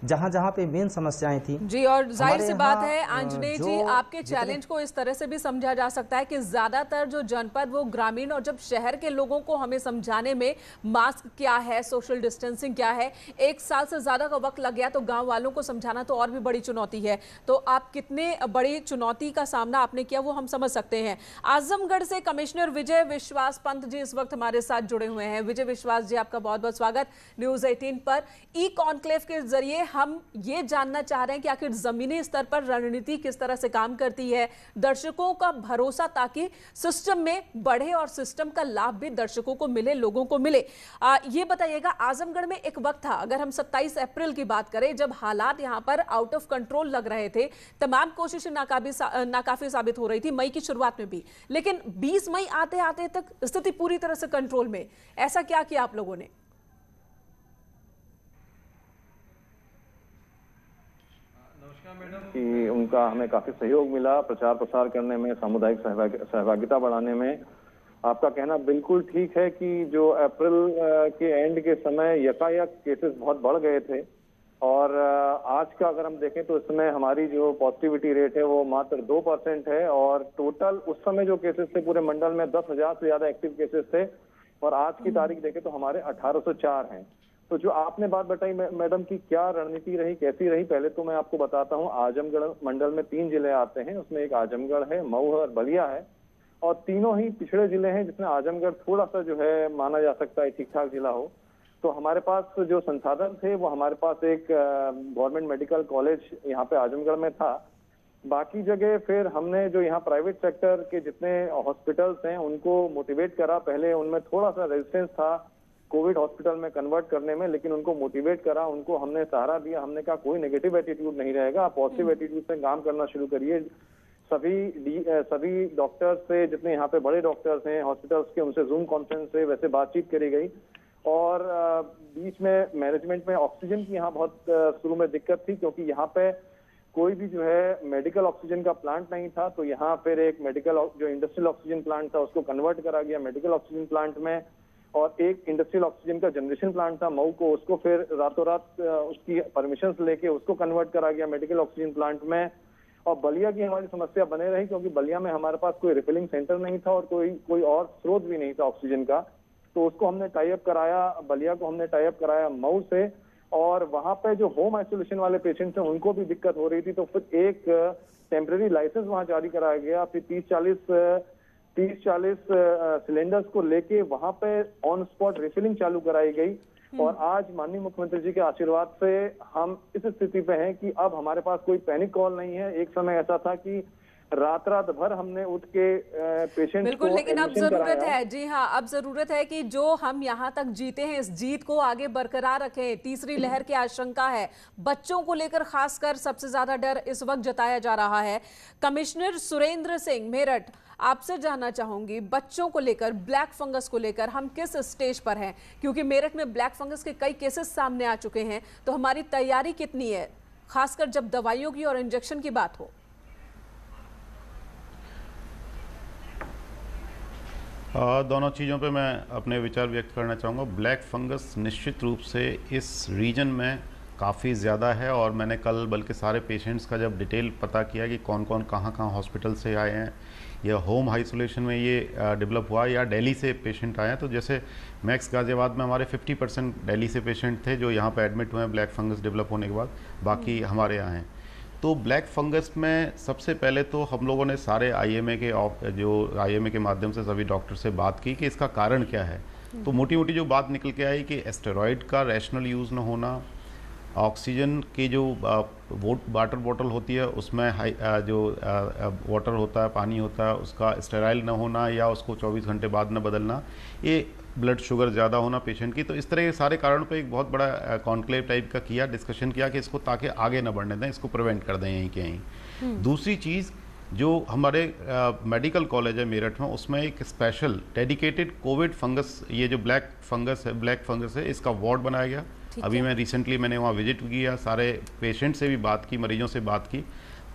जहाँ जहाँ पे मेन समस्याएं थी। जी, और जाहिर सी बात है यहाँ आंजनेय जो जी, आपके चैलेंज को इस तरह से भी समझा जा सकता है कि ज्यादातर जो जनपद वो ग्रामीण, और जब शहर के लोगों को हमें समझाने में मास्क क्या है, सोशल डिस्टेंसिंग क्या है, 1 साल से ज्यादा का वक्त लग गया, तो गांव वालों को समझाना तो और भी बड़ी चुनौती है। तो आप कितने बड़ी चुनौती का सामना आपने किया वो हम समझ सकते हैं। आजमगढ़ से कमिश्नर विजय विश्वास पंत जी इस वक्त हमारे साथ जुड़े हुए हैं। विजय विश्वास जी, आपका बहुत बहुत स्वागत न्यूज 18 पर। ई कॉन्क्लेव के जरिए हम ये जानना चाह रहे हैं कि आखिर जमीनी स्तर पर रणनीति किस तरह से काम करती है, दर्शकों का भरोसा ताकि सिस्टम में बढ़े और सिस्टम का लाभ भी दर्शकों को मिले, लोगों को मिले। ये बताइएगा, आजमगढ़ में एक वक्त था, अगर हम 27 अप्रैल की बात करें, जब हालात यहां पर आउट ऑफ कंट्रोल लग रहे थे, तमाम कोशिशें नाकाफी साबित हो रही थी मई की शुरुआत में भी, लेकिन 20 मई आते आते तक स्थिति पूरी तरह से कंट्रोल में। ऐसा क्या किया आप लोगों ने? कि उनका हमें काफी सहयोग मिला प्रचार प्रसार करने में, सामुदायिक सहभागिता बढ़ाने में। आपका कहना बिल्कुल ठीक है कि जो अप्रैल के एंड के समय यकायक केसेस बहुत बढ़ गए थे, और आज का अगर हम देखें तो इसमें हमारी जो पॉजिटिविटी रेट है वो मात्र 2% है, और टोटल उस समय जो केसेस थे पूरे मंडल में 10,000 से ज्यादा एक्टिव केसेस थे, और आज की तारीख देखें तो हमारे 1804 हैं। तो जो आपने बात बताई मैडम की क्या रणनीति रही, कैसी रही, पहले तो मैं आपको बताता हूँ। आजमगढ़ मंडल में 3 जिले आते हैं, उसमें एक आजमगढ़ है, मऊ है और बलिया है, और तीनों ही पिछड़े जिले हैं, जिसमें आजमगढ़ थोड़ा सा जो है माना जा सकता है ठीक ठाक जिला हो। तो हमारे पास जो संसाधन थे वो हमारे पास एक गवर्नमेंट मेडिकल कॉलेज यहाँ पे आजमगढ़ में था। बाकी जगह फिर हमने जो यहाँ प्राइवेट सेक्टर के जितने हॉस्पिटल्स हैं उनको मोटिवेट करा। पहले उनमें थोड़ा सा रेजिस्टेंस था कोविड हॉस्पिटल में कन्वर्ट करने में, लेकिन उनको मोटिवेट करा, उनको हमने सहारा दिया। हमने कहा कोई नेगेटिव एटीट्यूड नहीं रहेगा, आप पॉजिटिव एटीट्यूड से काम करना शुरू करिए। सभी डॉक्टर्स से, जितने यहाँ पे बड़े डॉक्टर्स हैं हॉस्पिटल्स के, उनसे जूम कॉन्फ्रेंस से वैसे बातचीत करी गई। और बीच में मैनेजमेंट में ऑक्सीजन की यहाँ बहुत शुरू में दिक्कत थी, क्योंकि यहाँ पे कोई भी जो है मेडिकल ऑक्सीजन का प्लांट नहीं था। तो यहाँ फिर एक मेडिकल जो इंडस्ट्रियल ऑक्सीजन प्लांट था उसको कन्वर्ट करा गया मेडिकल ऑक्सीजन प्लांट में, और एक इंडस्ट्रियल ऑक्सीजन का जनरेशन प्लांट था मऊ को, उसको फिर रातों रात उसकी परमिशन लेके उसको कन्वर्ट करा गया मेडिकल ऑक्सीजन प्लांट में। और बलिया की हमारी समस्या बने रही, क्योंकि बलिया में हमारे पास कोई रिफिलिंग सेंटर नहीं था और कोई और स्रोत भी नहीं था ऑक्सीजन का। तो उसको हमने टाई अप कराया, बलिया को हमने टाई अप कराया मऊ से, और वहां पे जो होम आइसोलेशन वाले पेशेंट्स हैं उनको भी दिक्कत हो रही थी। तो फिर एक टेम्परेरी लाइसेंस वहां जारी कराया गया। फिर 30-40 सिलेंडर्स को लेके वहां पे ऑन स्पॉट रिफिलिंग चालू कराई गई। और आज माननीय मुख्यमंत्री जी के आशीर्वाद से हम इस स्थिति पे हैं कि अब हमारे पास कोई पैनिक कॉल नहीं है। एक समय ऐसा था कि रात भर हमने उठ के पेशेंट बिल्कुल, लेकिन अब जरूरत है, जी हाँ, अब जरूरत है कि जो हम यहाँ तक जीते हैं इस जीत को आगे बरकरार रखें। तीसरी लहर की आशंका है, बच्चों को लेकर खासकर सबसे ज्यादा डर इस वक्त जताया जा रहा है। कमिश्नर सुरेंद्र सिंह मेरठ, आपसे जानना चाहूंगी, बच्चों को लेकर, ब्लैक फंगस को लेकर हम किस स्टेज पर हैं? क्योंकि मेरठ में ब्लैक फंगस के कई केसेस सामने आ चुके हैं, तो हमारी तैयारी कितनी है, खासकर जब दवाइयों की और इंजेक्शन की बात हो? दोनों चीज़ों पे मैं अपने विचार व्यक्त करना चाहूँगा। ब्लैक फंगस निश्चित रूप से इस रीजन में काफ़ी ज़्यादा है, और मैंने कल बल्कि सारे पेशेंट्स का जब डिटेल पता किया कि कौन कौन कहाँ हॉस्पिटल से आए हैं, या होम आइसोलेशन में ये डेवलप हुआ, या दिल्ली से पेशेंट आए हैं। तो जैसे मैक्स गाजियाबाद में हमारे 50% दिल्ली से पेशेंट थे जो यहाँ पर एडमिट हुए हैं ब्लैक फंगस डेवलप होने के बाद, बाकी हमारे यहाँ हैं। तो ब्लैक फंगस में सबसे पहले तो हम लोगों ने सारे आईएमए के माध्यम से सभी डॉक्टर से बात की कि इसका कारण क्या है। तो मोटी मोटी जो बात निकल के आई कि एस्टेरॉयड का रैशनल यूज़ न होना, ऑक्सीजन की जो वाटर बॉटल होती है उसमें जो वाटर होता है, पानी होता है, उसका स्टेराइल न होना या उसको 24 घंटे बाद न बदलना, ये ब्लड शुगर ज़्यादा होना पेशेंट की। तो इस तरह के सारे कारणों पे एक बहुत बड़ा कॉन्क्लेव टाइप का किया, डिस्कशन किया कि इसको ताकि आगे न बढ़ने दें, इसको प्रिवेंट कर दें यहीं के यहीं। दूसरी चीज़, जो हमारे मेडिकल कॉलेज है मेरठ में, उसमें एक स्पेशल डेडिकेटेड कोविड फंगस, ये जो ब्लैक फंगस है, इसका वार्ड बनाया गया। अभी मैं रिसेंटली मैंने वहाँ विजिट किया, सारे पेशेंट से भी बात की, मरीजों से बात की।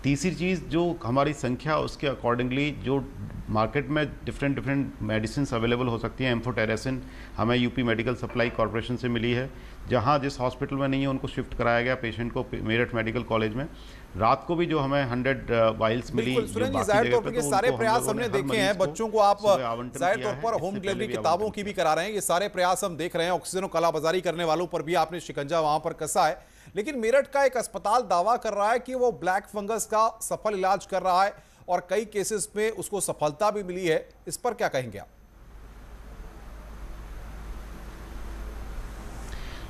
तीसरी चीज़, जो हमारी संख्या उसके अकॉर्डिंगली जो मार्केट में डिफरेंट मेडिसिन अवेलेबल हो सकती हैं, एम्फोटेरेसिन हमें यूपी मेडिकल सप्लाई कॉरपोरेशन से मिली है, जहाँ जिस हॉस्पिटल में नहीं है उनको शिफ्ट कराया गया पेशेंट को मेरठ मेडिकल कॉलेज में। रात को भी जो हमें 100 वाइल्स मिली, जाहिर तौर पर ये सारे प्रयास हमने देखे हैं। बच्चों को आप जाहिर तौर पर होम डिलीवरी किताबों की भी करा रहे हैं, ये सारे प्रयास हम देख रहे हैं। ऑक्सीजन और कालाबाजारी करने वालों पर भी आपने शिकंजा वहां पर कसा है। लेकिन मेरठ का एक अस्पताल दावा कर रहा है कि वो ब्लैक फंगस का सफल इलाज कर रहा है और कई केसेस में उसको सफलता भी मिली है। इस पर क्या कहेंगे आप?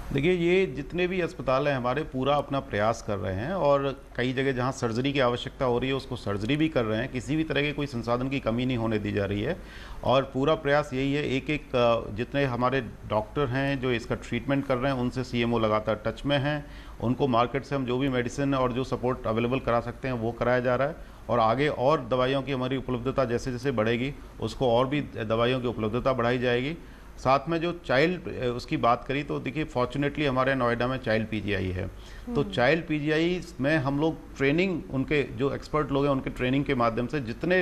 देखिए, ये जितने भी अस्पताल हैं हमारे पूरा अपना प्रयास कर रहे हैं और कई जगह जहां सर्जरी की आवश्यकता हो रही है उसको सर्जरी भी कर रहे हैं। किसी भी तरह के कोई संसाधन की कमी नहीं होने दी जा रही है और पूरा प्रयास यही है। एक जितने हमारे डॉक्टर हैं जो इसका ट्रीटमेंट कर रहे हैं उनसे सीएमओ लगातार टच में हैं। उनको मार्केट से हम जो भी मेडिसिन और जो सपोर्ट अवेलेबल करा सकते हैं वो कराया जा रहा है और आगे और दवाइयों की हमारी उपलब्धता जैसे जैसे बढ़ेगी उसको और भी दवाइयों की उपलब्धता बढ़ाई जाएगी। साथ में जो चाइल्ड उसकी बात करी तो देखिए, फॉर्चुनेटली हमारे नोएडा में चाइल्ड पीजीआई है। तो चाइल्ड पीजीआई में हम लोग ट्रेनिंग, उनके जो एक्सपर्ट लोग हैं उनके ट्रेनिंग के माध्यम से जितने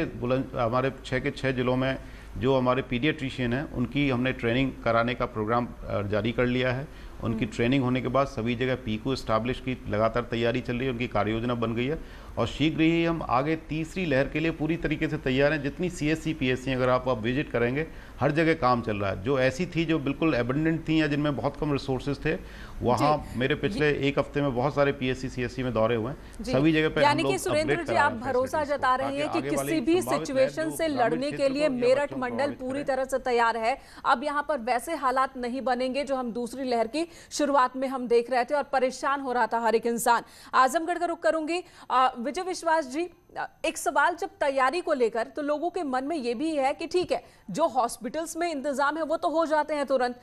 हमारे 6 के 6 जिलों में जो हमारे पीडियाट्रिशियन हैं उनकी हमने ट्रेनिंग कराने का प्रोग्राम जारी कर लिया है। उनकी ट्रेनिंग होने के बाद सभी जगह पीकू एस्टैब्लिश की लगातार तैयारी चल रही है, उनकी कार्य योजना बन गई है और शीघ्र ही हम आगे तीसरी लहर के लिए पूरी तरीके से तैयार हैं। जितनी सीएससी पीएससी अगर आप विजिट करेंगे हर जगह काम चल रहा है। जो ऐसी थी जो बिल्कुल एबंडेंट थी या जिनमें बहुत कम रिसोर्सेज थे, वहाँ मेरे पिछले एक हफ्ते में बहुत सारे पीएससी सीएससी में दौरे हुए हैं। सभी जगह पे यानी कि सुरेंद्र जी, आप भरोसा जता रहे हैं कि किसी भी सिचुएशन से लड़ने के लिए मेरठ मंडल पूरी तरह से तैयार है। अब यहाँ पर वैसे हालात नहीं बनेंगे जो हम दूसरी लहर की शुरुआत में हम देख रहे थे और परेशान हो रहा था हर एक इंसान। आजमगढ़ का रुख करूंगी। विजय विश्वास जी, एक सवाल जब तैयारी को लेकर, तो लोगों के मन में यह भी है कि ठीक है, जो हॉस्पिटल्स में इंतजाम है वो तो हो जाते हैं तुरंत,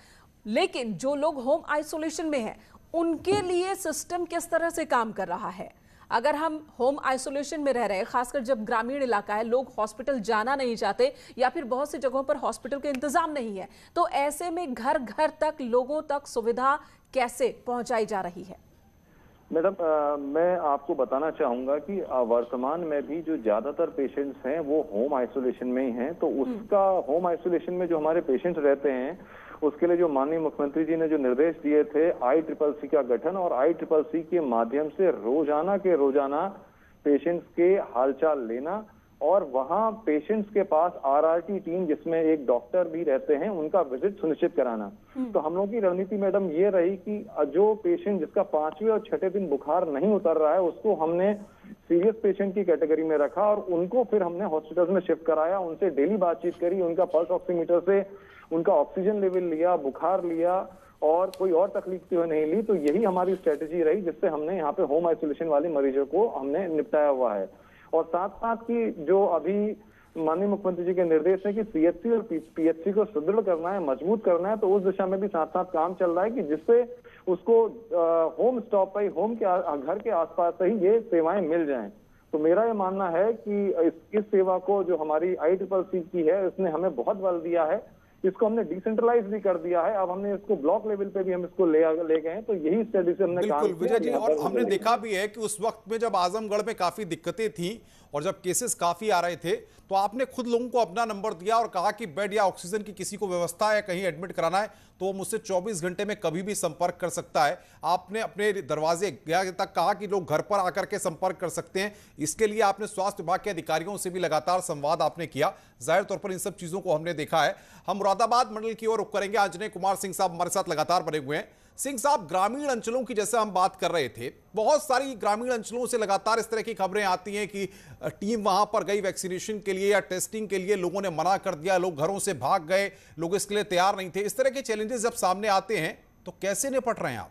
लेकिन जो लोग होम आइसोलेशन में हैं उनके लिए सिस्टम किस तरह से काम कर रहा है? अगर हम होम आइसोलेशन में रह रहे हैं, खासकर जब ग्रामीण इलाका है, लोग हॉस्पिटल जाना नहीं चाहते या फिर बहुत सी जगहों पर हॉस्पिटल के इंतजाम नहीं है, तो ऐसे में घर घर तक लोगों तक सुविधा कैसे पहुंचाई जा रही है? मैडम, मैं आपको बताना चाहूंगा कि वर्तमान में भी जो ज्यादातर पेशेंट्स हैं वो होम आइसोलेशन में ही हैं। तो उसका होम आइसोलेशन में जो हमारे पेशेंट्स रहते हैं उसके लिए जो माननीय मुख्यमंत्री जी ने जो निर्देश दिए थे ICCC का गठन और ICCC के माध्यम से रोजाना पेशेंट्स के हालचाल लेना और वहां पेशेंट्स के पास RRT टीम जिसमें एक डॉक्टर भी रहते हैं उनका विजिट सुनिश्चित कराना। तो हम लोग की रणनीति मैडम ये रही कि जो पेशेंट जिसका 5वें और 6ठे दिन बुखार नहीं उतर रहा है उसको हमने सीरियस पेशेंट की कैटेगरी में रखा और उनको फिर हमने हॉस्पिटल में शिफ्ट कराया, उनसे डेली बातचीत करी, उनका पल्स ऑक्सीमीटर से उनका ऑक्सीजन लेवल लिया, बुखार लिया और कोई और तकलीफ तो नहीं ली। तो यही हमारी स्ट्रेटेजी रही जिससे हमने यहाँ पे होम आइसोलेशन वाले मरीजों को हमने निपटाया हुआ है। और साथ साथ की जो अभी माननीय मुख्यमंत्री जी के निर्देश है कि सीएचसी और पीएचसी को सुदृढ़ करना है, मजबूत करना है, तो उस दिशा में भी साथ साथ काम चल रहा है कि जिससे उसको होम स्टॉप पर, होम के घर के आसपास से ही ये सेवाएं मिल जाएं। तो मेरा ये मानना है कि इस सेवा को जो हमारी ICCC की है इसने हमें बहुत बल दिया है। इसको हमने डिसेंट्रलाइज भी कर दिया है, अब हमने इसको ब्लॉक लेवल पे भी हम इसको ले गए हैं। तो यही स्टडी से हमने काम किया। विजय जी, और हमने देखा भी है कि उस वक्त में जब आजमगढ़ में काफी दिक्कतें थी और जब केसेस काफी आ रहे थे तो आपने खुद लोगों को अपना नंबर दिया और कहा कि बेड या ऑक्सीजन की किसी को व्यवस्था है, कहीं एडमिट कराना है तो वो मुझसे 24 घंटे में कभी भी संपर्क कर सकता है। आपने अपने दरवाजे तक कहा कि लोग घर पर आकर के संपर्क कर सकते हैं। इसके लिए आपने स्वास्थ्य विभाग के अधिकारियों से भी लगातार संवाद आपने किया। जाहिर तौर पर इन सब चीजों को हमने देखा है। हम मुरादाबाद मंडल की ओर रुख करेंगे। आंजनेय कुमार सिंह साहब हमारे साथ लगातार बने हुए हैं। सिंह साहब, ग्रामीण अंचलों की जैसे हम बात कर रहे थे, बहुत सारी ग्रामीण अंचलों से लगातार इस तरह की खबरें आती हैं कि टीम वहां पर गई वैक्सीनेशन के लिए या टेस्टिंग के लिए, लोगों ने मना कर दिया, लोग घरों से भाग गए, लोग इसके लिए तैयार नहीं थे। इस तरह के चैलेंजेस जब सामने आते हैं तो कैसे निपट रहे हैं आप?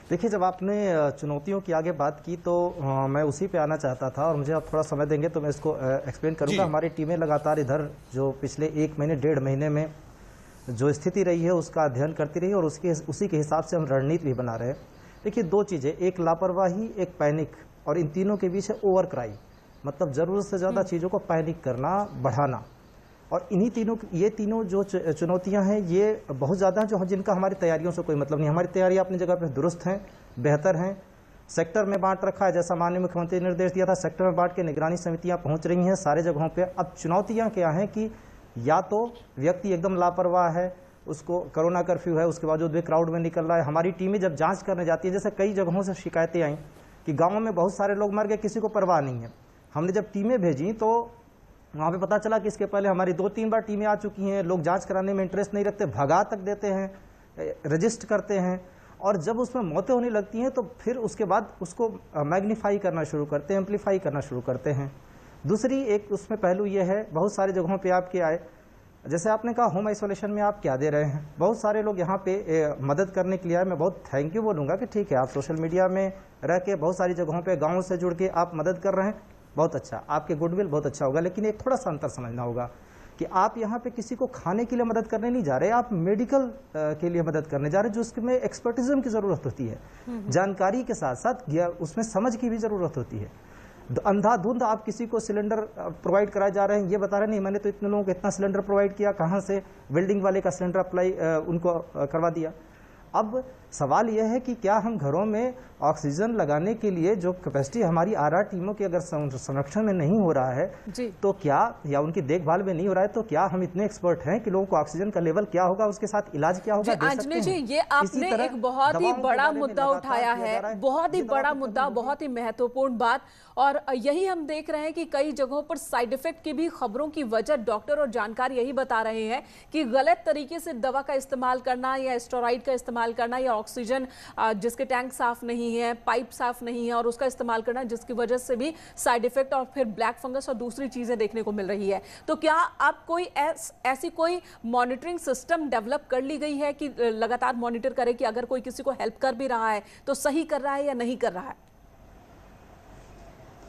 देखिए, जब आपने चुनौतियों की आगे बात की तो मैं उसी पे आना चाहता था और मुझे आप थोड़ा समय देंगे तो मैं इसको एक्सप्लेन करूंगा। हमारी टीमें लगातार इधर जो पिछले 1 महीने 1.5 महीने में जो स्थिति रही है उसका अध्ययन करती रही और उसी के हिसाब से हम रणनीति भी बना रहे हैं। देखिए, 2 चीज़ें, एक लापरवाही, एक पैनिक, और इन तीनों के बीच है ओवर क्राई, मतलब ज़रूरत से ज़्यादा चीज़ों को पैनिक करना, बढ़ाना। और ये तीनों जो चुनौतियां हैं ये बहुत ज़्यादा हैं, जिनका हमारी तैयारियों से कोई मतलब नहीं। हमारी तैयारी अपनी जगह पर दुरुस्त हैं, बेहतर हैं। सेक्टर में बांट रखा है, जैसा माननीय मुख्यमंत्री ने निर्देश दिया था, सेक्टर में बांट के निगरानी समितियां पहुंच रही हैं सारे जगहों पे। अब चुनौतियां क्या हैं कि या तो व्यक्ति एकदम लापरवाह है, उसको कोरोना कर्फ्यू है, उसके बावजूद भी क्राउड में निकल रहा है। हमारी टीमें जब जांच करने जाती है, जैसे कई जगहों से शिकायतें आई कि गाँव में बहुत सारे लोग मर गए, किसी को परवाह नहीं है। हमने जब टीमें भेजी तो वहाँ पे पता चला कि इसके पहले हमारी 2-3 बार टीमें आ चुकी हैं, लोग जांच कराने में इंटरेस्ट नहीं रखते, भगा तक देते हैं, रजिस्ट करते हैं, और जब उसमें मौतें होने लगती हैं तो फिर उसके बाद उसको मैग्नीफाई करना शुरू करते हैं, एम्पलीफाई करना शुरू करते हैं। दूसरी एक उसमें पहलू ये है, बहुत सारे जगहों पे आपके आए, जैसे आपने कहा होम आइसोलेशन में आप क्या दे रहे हैं, बहुत सारे लोग यहाँ पे मदद करने के लिए आए। मैं बहुत थैंक यू बोलूँगा कि ठीक है, आप सोशल मीडिया में रह के बहुत सारी जगहों पे गाँव से जुड़ के आप मदद कर रहे हैं, बहुत अच्छा, आपके गुडविल बहुत अच्छा होगा। लेकिन एक थोड़ा सा अंतर समझना होगा कि आप यहाँ पे किसी को खाने के लिए मदद करने नहीं जा रहे, आप मेडिकल के लिए मदद करने जा रहे हैं, जो उसमें एक्सपर्टिज्म की ज़रूरत होती है, जानकारी के साथ साथ उसमें समझ की भी ज़रूरत होती है। अंधाधुंध आप किसी को सिलेंडर प्रोवाइड कराए जा रहे हैं, ये बता रहे नहीं मैंने तो इतने लोगों को इतना सिलेंडर प्रोवाइड किया, कहाँ से वेल्डिंग वाले का सिलेंडर अप्लाई उनको करवा दिया। अब सवाल यह है कि क्या हम घरों में ऑक्सीजन लगाने के लिए जो कैपेसिटी हमारी आरआर टीमों की अगर संरक्षण में नहीं हो रहा है तो क्या, या उनकी देखभाल में नहीं हो रहा है, तो क्या हम इतने एक्सपर्ट हैं कि लोगों को ऑक्सीजन का लेवल क्या होगा, उसके साथ इलाज क्या होगा, दे सकते हैं? जी, ये आपने एक बहुत ही बड़ा मुद्दा उठाया है, बहुत ही बड़ा मुद्दा, बहुत ही महत्वपूर्ण बात। और यही हम देख रहे हैं कि कई जगहों पर साइड इफेक्ट की भी खबरों की वजह डॉक्टर और जानकार यही बता रहे हैं कि गलत तरीके से दवा का इस्तेमाल करना या स्टेरॉइड का इस्तेमाल करना या ऑक्सीजन जिसके टैंक साफ नहीं है, पाइप साफ नहीं है और उसका इस्तेमाल करना, जिसकी वजह से भी साइड इफेक्ट और फिर ब्लैक फंगस और दूसरी चीजें देखने को मिल रही है। तो क्या आप कोई ऐसी कोई मॉनिटरिंग सिस्टम डेवलप कर ली गई है कि लगातार मॉनिटर करे कि अगर कोई किसी को हेल्प कर भी रहा है तो सही कर रहा है या नहीं कर रहा है?